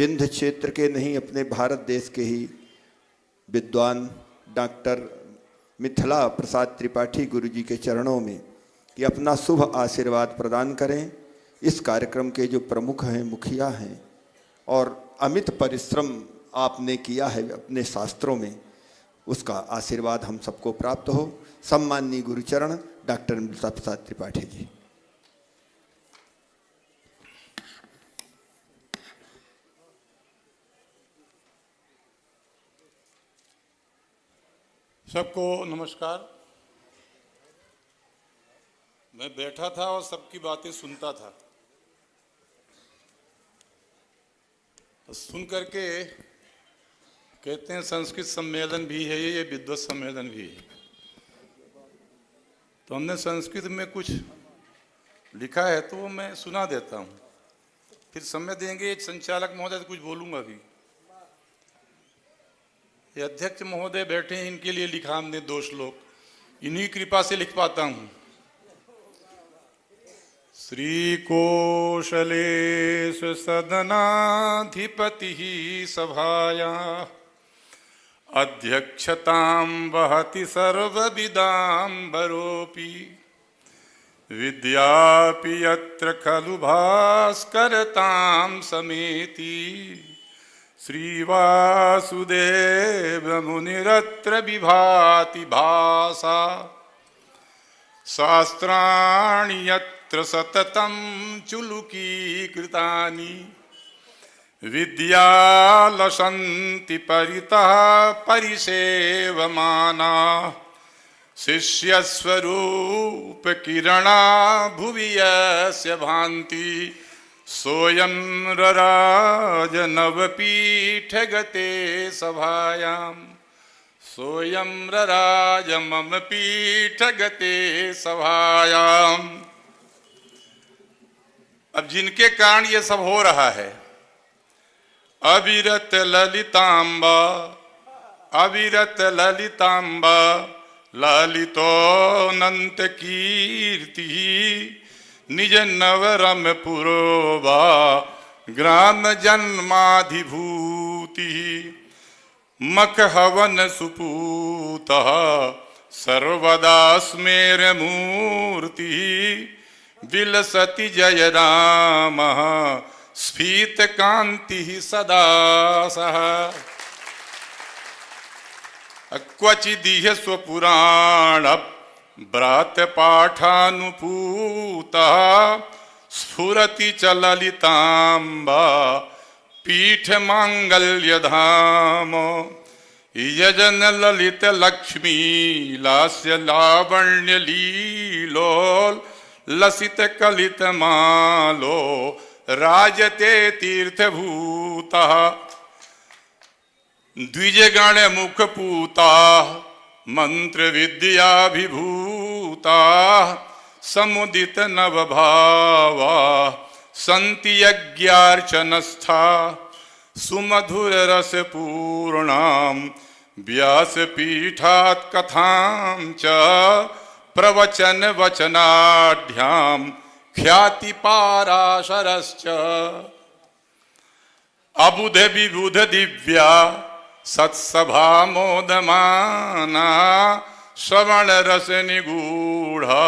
विंध्य क्षेत्र के नहीं अपने भारत देश के ही विद्वान डॉक्टर मिथिला प्रसाद त्रिपाठी गुरु जी के चरणों में कि अपना शुभ आशीर्वाद प्रदान करें। इस कार्यक्रम के जो प्रमुख हैं, मुखिया हैं, और अमित परिश्रम आपने किया है अपने शास्त्रों में, उसका आशीर्वाद हम सबको प्राप्त हो। सम्माननीय गुरुचरण डॉक्टर मिथिला प्रसाद त्रिपाठी जी। सबको नमस्कार। मैं बैठा था और सबकी बातें सुनता था। सुन करके कहते हैं संस्कृत सम्मेलन भी है ये विद्वत सम्मेलन भी है। तो हमने संस्कृत में कुछ लिखा है तो वो मैं सुना देता हूँ, फिर समय देंगे संचालक महोदय तो कुछ बोलूँगा भी। ये अध्यक्ष महोदय बैठे हैं, इनके लिए लिखा हमने 2 श्लोक, इन्हीं कृपा से लिख पाता हूँ। श्री कोशलेश सदनाधिपति सभाया अध्यक्षतां वहति सर्वविदाम्बरोऽपि विद्यापि यत्र खलु भास्करतां समेति श्रीवासुदेव मुनिरत्र विभाति भासा शास्त्राणि यत्र सततं चुलुकीकृतानि विद्यालसन्ति परितः परिसेवमाना शिष्यस्वरूपकिरणा भुवि यस्य भान्ति सोऽयं रराज नवपीठगते सभायां सोऽयं रराज मम पीठगते सभायाम्। अब जिनके कारण ये सब हो रहा है, अविरत ललितांबा अविरत ललितांबा ललितोऽनंत कीर्ति निज नवरम पुरोवा ग्राम जन्माधिभूति मख हवन सुपूतः सर्वदा स्मेरमूर्ति विलसति जय रामः स्फीत कांति सदा सह क्वचिदिह स्वपुराण ब्रात पाठानुपूतः स्फुरति च ललितांबा पीठ मांगल्य धाम यजन ललित लक्ष्मी लास्य लावण्य लीलोल लसित कलित मालो राजते तीर्थभूतः द्विजगण मुख पूता मंत्र विद्याभिभूता समुदित नवभावा सन्ति यज्ञार्चनस्था सुमधुर रस पूर्णां व्यासपीठात् कथां च प्रवचन वचनाढ्यां ख्याति पाराशरश्च अबुध विबुध दिव्या सत्सभा मोदमाना श्रवण रस निगूढ़ा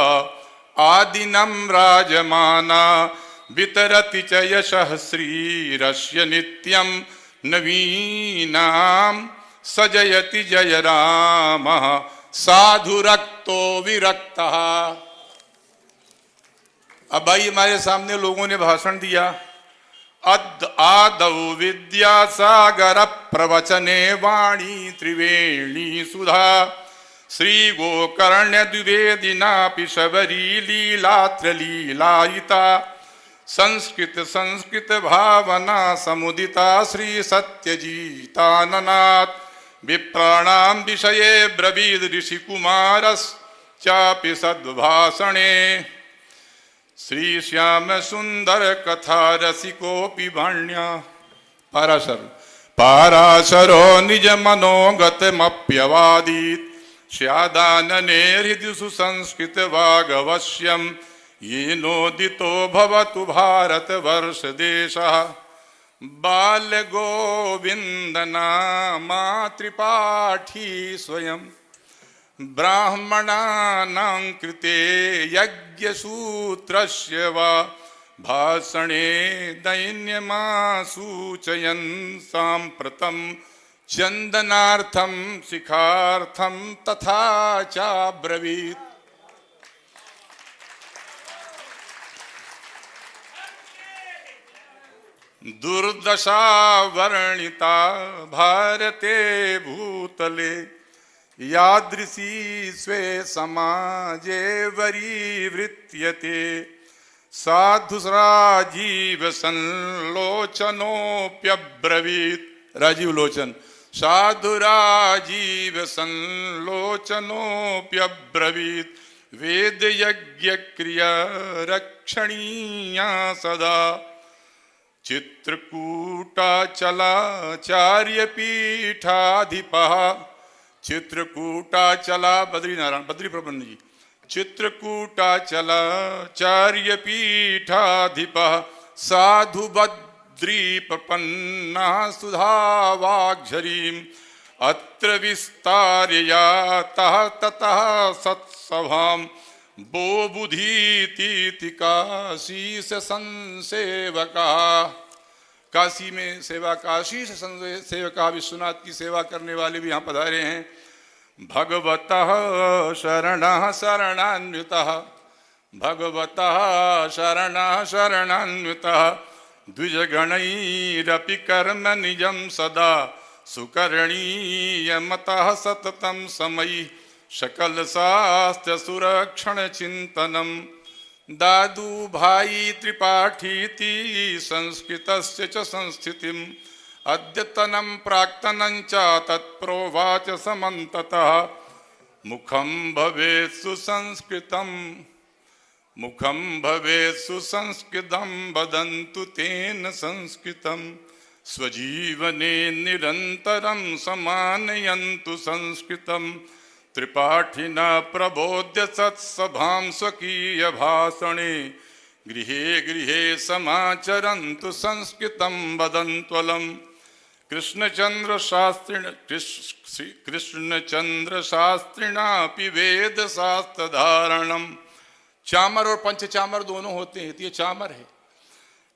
आदिनं राजमाना वितरति च यशः श्रीरस्य नित्यं नवीनां सजयति जय रामः साधुरक्तो विरक्तः। अब भाई हमारे सामने लोगों ने भाषण दिया। आदौ विद्यासागर प्रवचने वाणी त्रिवेणी सुधा श्री गोकर्ण द्विवेदिनापि शबरी लीलात्र लीलायिता संस्कृत भावना समुदिता श्री सत्यजीताननाथ विप्राणां विषये ब्रवीद ऋषिकुमारश्चापि सद्भाषणे श्री श्याम सुंदर कथा रसिकोपि भाण्य पाराशरो निज मनोगतमप्यवादीत स्यादानने हृदि सुसंस्कृत वागवश्यम येनोदितो भवतु भारतवर्ष देशः बाल गोविंद नामा त्रिपाठी स्वयं ब्राह्मणानां कृते यज्ञसूत्रस्य वा भाषणे दैन्यमासूचयन् साम्प्रतं चन्दनार्थं शिखार्थं तथा चाब्रवीत्। दुर्दशा वर्णिता भारते भूतले यादृशी स्वे समाजे वरीवृत्यते साधु राजीव संलोचनोप्यब्रवीत्। राजीव लोचन साधु राजीव संलोचनोप्यब्रवीत् वेद यज्ञ क्रिया रक्षणीया सदा चित्रकूटाचलाचार्य पीठाधिपः। चित्रकूटाचला बद्रीनारायण बद्री प्रबंध जी चित्रकूटाचलाचार्य पीठाधिपः साधु बद्री प्रपन्ना सुधावाग्झरीम् अत्र विस्तार्ययातः ततः सत्सभां वो बुधीति काशीस संसेवका। काशी में सेवा काशी से सेवका विश्वनाथ की सेवा करने वाले भी यहाँ पधारे हैं। भगवतः शरणः शरणान्वितः भगवतः शरणः शरणान्वितः द्विजगणैरपि कर्म निजं सदा सुकरणीयमतः सततं समयि सकल शास्त्र सुरक्षण चिंतनम। दादू भाई त्रिपाठीति संस्कृतस्य च संस्थितिम् अद्यतनं प्राक्तनं च तत्प्रोवाच समन्ततः मुखं भवेत् सुसंस्कृतं वदन्तु तेन संस्कृतं स्वजीवने निरन्तरं समानयन्तु संस्कृतं त्रिपाठिना प्रबोध्य सत्सभां स्वकीय भाषणे गृहे गृहे समाचरन्तु संस्कृतं वदन्त्वलं। कृष्णचंद्र शास्त्रिणापि वेद शास्त्र धारणम। चामर और पंचचामर दोनों होते हैं, ये चामर है।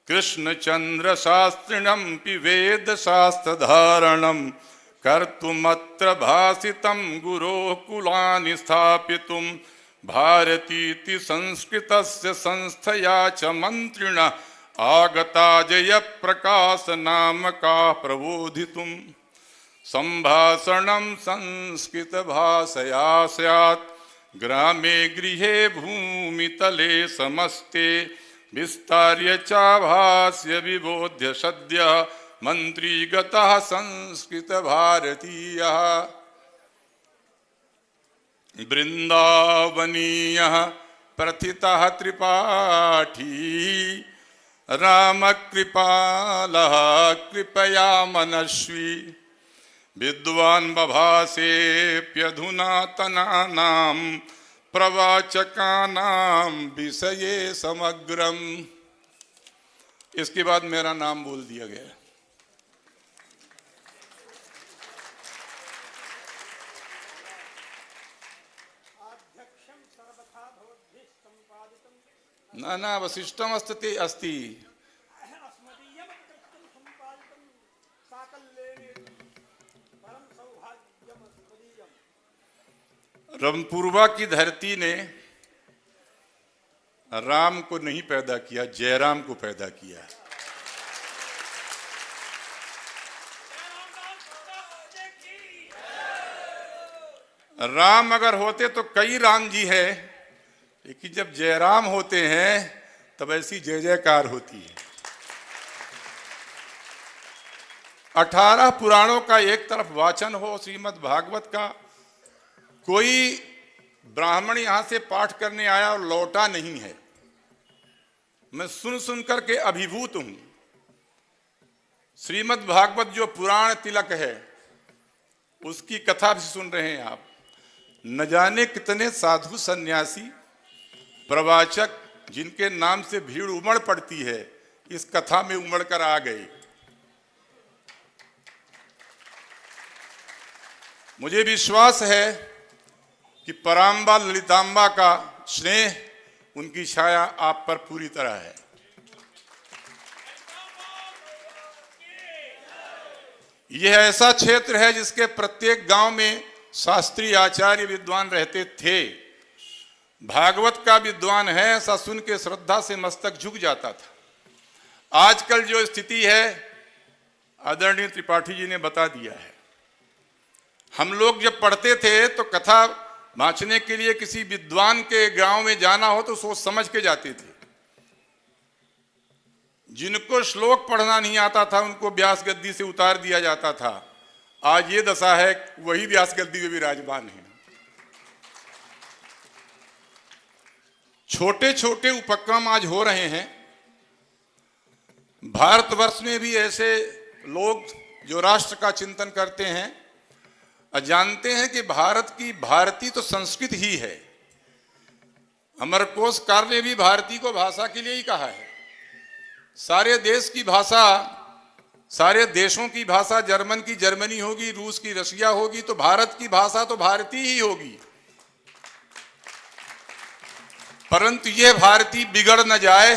कृष्णचंद्र शास्त्रिणमपि वेद शास्त्र धारणम कर्तुमत्र भासितं गुरोः कुलानि स्थापितुं भारतीति संस्कृतस्य संस्थया च मन्त्रिणः आगता जयप्रकाश नामका प्रबोधितुं। सम्भाषणं संस्कृत भाषया स्यात् ग्रामे गृहे भूमितले समस्ते विस्तार्य चाभास्य विबोध्य सद्यः मंत्री गतः संस्कृत भारतीयः। वृंदावनीयः प्रथितः त्रिपाठी रामकृपालः कृपया मनस्वी विद्वान् बभासेऽप्यधुनातनानां प्रवाचकानां विषये समग्रम। इसके बाद मेरा नाम बोल दिया गया। नाना वशिष्ठम अस्ति अस्ति रमपुरवा की धरती ने राम को नहीं पैदा किया, जयराम को पैदा किया। राम अगर होते तो कई राम जी है, लेकिन जब जयराम होते हैं तब ऐसी जय जयकार होती है। 18 पुराणों का एक तरफ वाचन हो श्रीमद् भागवत का, कोई ब्राह्मण यहां से पाठ करने आया और लौटा नहीं है। मैं सुन सुन करके अभिभूत हूं। श्रीमद् भागवत जो पुराण तिलक है उसकी कथा भी सुन रहे हैं आप। न जाने कितने साधु सन्यासी प्रवाचक जिनके नाम से भीड़ उमड़ पड़ती है, इस कथा में उमड़ कर आ गए। मुझे विश्वास है कि पराम्बा ललिताम्बा का स्नेह, उनकी छाया आप पर पूरी तरह है। यह ऐसा क्षेत्र है जिसके प्रत्येक गांव में शास्त्रीय आचार्य विद्वान रहते थे। भागवत का विद्वान है, ऐसा सुन के श्रद्धा से मस्तक झुक जाता था। आजकल जो स्थिति है आदरणीय त्रिपाठी जी ने बता दिया है। हम लोग जब पढ़ते थे तो कथा वाँचने के लिए किसी विद्वान के गांव में जाना हो तो सोच समझ के जाते थे। जिनको श्लोक पढ़ना नहीं आता था उनको व्यास गद्दी से उतार दिया जाता था। आज ये दशा है, वही व्यास गद्दी में विराजमान है। छोटे छोटे उपक्रम आज हो रहे हैं। भारतवर्ष में भी ऐसे लोग जो राष्ट्र का चिंतन करते हैं और जानते हैं कि भारत की भारती तो संस्कृत ही है। अमरकोशकार ने भी भारती को भाषा के लिए ही कहा है। सारे देश की भाषा, सारे देशों की भाषा, जर्मन की जर्मनी होगी, रूस की रशिया होगी, तो भारत की भाषा तो भारतीय ही होगी। परंतु यह भारती बिगड़ न जाए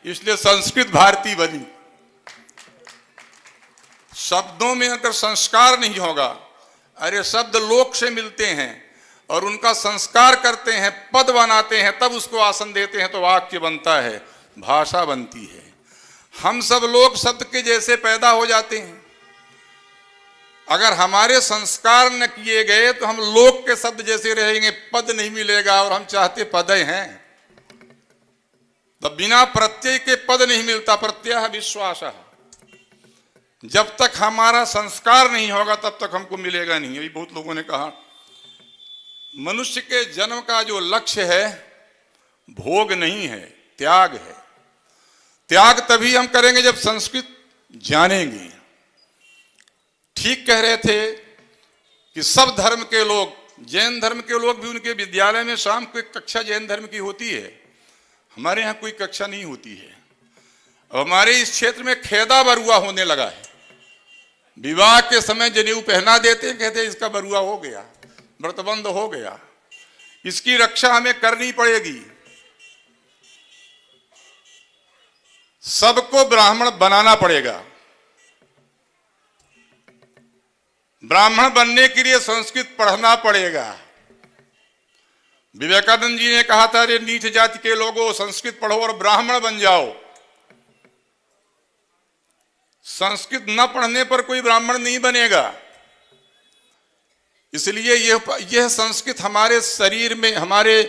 इसलिए संस्कृत भारती बनी। शब्दों में अगर संस्कार नहीं होगा, अरे शब्द लोक से मिलते हैं और उनका संस्कार करते हैं, पद बनाते हैं, तब उसको आसन देते हैं तो वाक्य बनता है, भाषा बनती है। हम सब लोग शब्द के जैसे पैदा हो जाते हैं। अगर हमारे संस्कार न किए गए तो हम लोक के शब्द जैसे रहेंगे, पद नहीं मिलेगा। और हम चाहते पद हैं, तो बिना प्रत्यय के पद नहीं मिलता। प्रत्यय विश्वास। जब तक हमारा संस्कार नहीं होगा तब तक हमको मिलेगा नहीं। अभी बहुत लोगों ने कहा मनुष्य के जन्म का जो लक्ष्य है भोग नहीं है, त्याग है। त्याग तभी हम करेंगे जब संस्कृत जानेंगे। ठीक कह रहे थे कि सब धर्म के लोग, जैन धर्म के लोग भी उनके विद्यालय में शाम को एक कक्षा जैन धर्म की होती है। हमारे यहाँ कोई कक्षा नहीं होती है। अब हमारे इस क्षेत्र में खेदा बरुआ होने लगा है। विवाह के समय जनेऊ पहना देते हैं, कहते हैं इसका बरुआ हो गया, व्रतबंध हो गया। इसकी रक्षा हमें करनी पड़ेगी। सबको ब्राह्मण बनाना पड़ेगा। ब्राह्मण बनने के लिए संस्कृत पढ़ना पड़ेगा। विवेकानंद जी ने कहा था, अरे नीच जाति के लोगों, संस्कृत पढ़ो और ब्राह्मण बन जाओ। संस्कृत न पढ़ने पर कोई ब्राह्मण नहीं बनेगा। इसलिए यह संस्कृत हमारे शरीर में, हमारे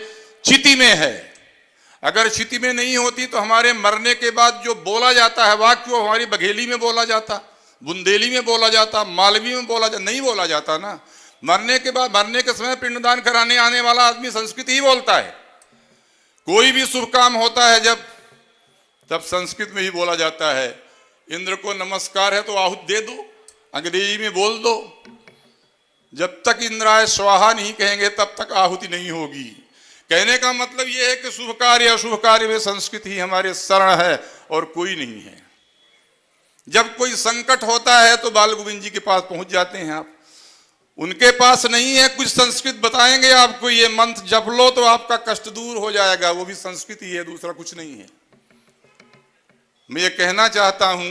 चिति में है। अगर चिति में नहीं होती तो हमारे मरने के बाद जो बोला जाता है वाक्य, वो हमारी बघेली में बोला जाता, बुंदेली में बोला जाता, मालवी में बोला जाता, नहीं बोला जाता ना। मरने के बाद, मरने के समय पिंडदान कराने आने वाला आदमी संस्कृत ही बोलता है। कोई भी शुभ काम होता है जब, तब संस्कृत में ही बोला जाता है। इंद्र को नमस्कार है तो आहुति दे दो, अंग्रेजी में बोल दो। जब तक इंद्राय स्वाहा नहीं कहेंगे तब तक आहुति नहीं होगी। कहने का मतलब यह है कि शुभ कार्य अशुभ कार्य में संस्कृत ही हमारे शरण है और कोई नहीं है। जब कोई संकट होता है तो बाल गोविंद जी के पास पहुंच जाते हैं आप। उनके पास नहीं है, कुछ संस्कृत बताएंगे आपको, ये मंत्र जप लो तो आपका कष्ट दूर हो जाएगा। वो भी संस्कृत ही है, दूसरा कुछ नहीं है। मैं ये कहना चाहता हूं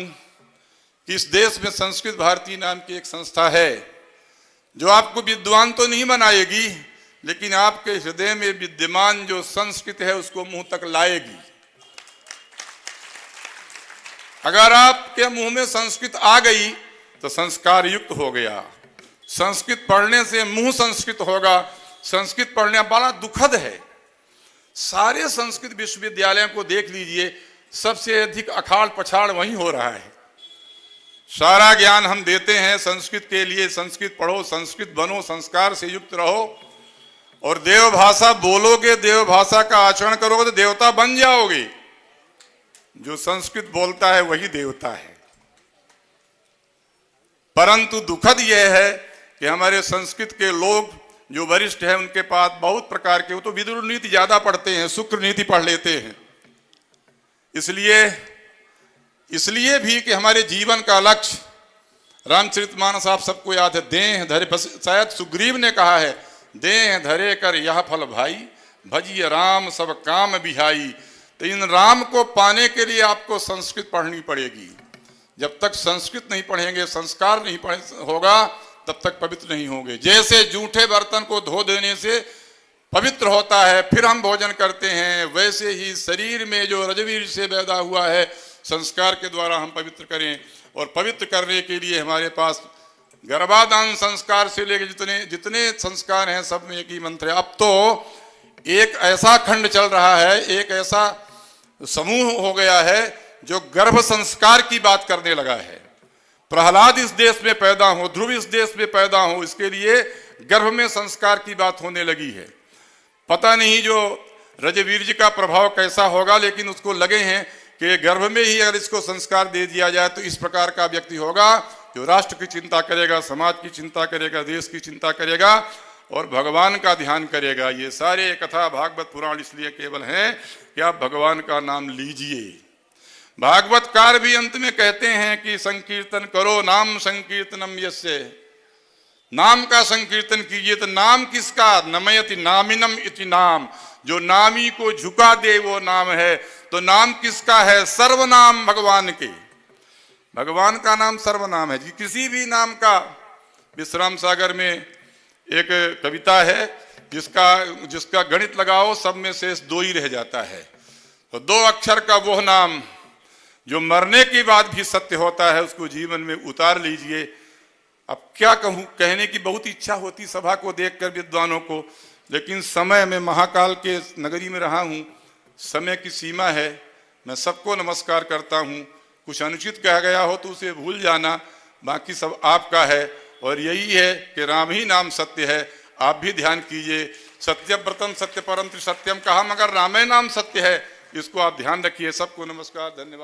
कि इस देश में संस्कृत भारती नाम की एक संस्था है जो आपको विद्वान तो नहीं बनाएगी, लेकिन आपके हृदय में विद्यमान जो संस्कृत है उसको मुंह तक लाएगी। अगर आपके मुंह में संस्कृत आ गई तो संस्कार युक्त हो गया। संस्कृत पढ़ने से मुंह संस्कृत होगा। संस्कृत पढ़ने बड़ा दुखद है। सारे संस्कृत विश्वविद्यालयों को देख लीजिए, सबसे अधिक अखाड़ पछाड़ वहीं हो रहा है। सारा ज्ञान हम देते हैं संस्कृत के लिए, संस्कृत पढ़ो, संस्कृत बनो, संस्कार से युक्त रहो और देव भाषा बोलोगे, देव भाषा का आचरण करोगे तो देवता बन जाओगे। जो संस्कृत बोलता है वही देवता है। परंतु दुखद यह है कि हमारे संस्कृत के लोग जो वरिष्ठ हैं उनके पास बहुत प्रकार के, वो तो विदुर नीति ज्यादा पढ़ते हैं, शुक्र नीति पढ़ लेते हैं। इसलिए भी कि हमारे जीवन का लक्ष्य रामचरितमानस आप सबको याद है, देह धरे, शायद सुग्रीव ने कहा है, देह धरे कर यह फल भाई, भजिए राम सब काम बिहाई। तो इन राम को पाने के लिए आपको संस्कृत पढ़नी पड़ेगी। जब तक संस्कृत नहीं पढ़ेंगे, संस्कार नहीं होगा, तब तक पवित्र नहीं होंगे। जैसे जूठे बर्तन को धो देने से पवित्र होता है, फिर हम भोजन करते हैं, वैसे ही शरीर में जो रजवीर से पैदा हुआ है, संस्कार के द्वारा हम पवित्र करें। और पवित्र करने के लिए हमारे पास गर्भाधान संस्कार से लेकर जितने जितने संस्कार हैं, सब में एक ही मंत्र है। अब तो एक ऐसा खंड चल रहा है, एक ऐसा समूह हो गया है जो गर्भ संस्कार की बात करने लगा है। प्रहलाद इस देश में पैदा हो, ध्रुव इस देश में पैदा हो, इसके लिए गर्भ में संस्कार की बात होने लगी है। पता नहीं जो रजवीर्य का प्रभाव कैसा होगा, लेकिन उसको लगे हैं कि गर्भ में ही अगर इसको संस्कार दे दिया जाए तो इस प्रकार का व्यक्ति होगा जो राष्ट्र की चिंता करेगा, समाज की चिंता करेगा, देश की चिंता करेगा और भगवान का ध्यान करेगा। ये सारे कथा भागवत पुराण इसलिए केवल हैं कि आप भगवान का नाम लीजिए। भागवतकार भी अंत में कहते हैं कि संकीर्तन करो नाम संकीर्तनम यस्य, नाम का संकीर्तन कीजिए। तो नाम किसका? नमयति नामिनम इति नाम, जो नामी को झुका दे वो नाम है। तो नाम किसका है? सर्वनाम भगवान के। भगवान का नाम सर्वनाम है जी। किसी भी नाम का, विश्राम सागर में एक कविता है जिसका गणित लगाओ सब में शेष 2 ही रह जाता है। तो 2 अक्षर का वो नाम जो मरने के बाद भी सत्य होता है, उसको जीवन में उतार लीजिए। अब क्या कहूँ, कहने की बहुत इच्छा होती सभा को देखकर विद्वानों को, लेकिन समय में महाकाल के नगरी में रहा हूँ, समय की सीमा है। मैं सबको नमस्कार करता हूँ। कुछ अनुचित कह गया हो तो उसे भूल जाना, बाकी सब आपका है। और यही है कि राम ही नाम सत्य है। आप भी ध्यान कीजिए, सत्यव्रतम सत्य परम त्रिसत्यम कहा, मगर रामे नाम सत्य है, इसको आप ध्यान रखिए। सबको नमस्कार, धन्यवाद।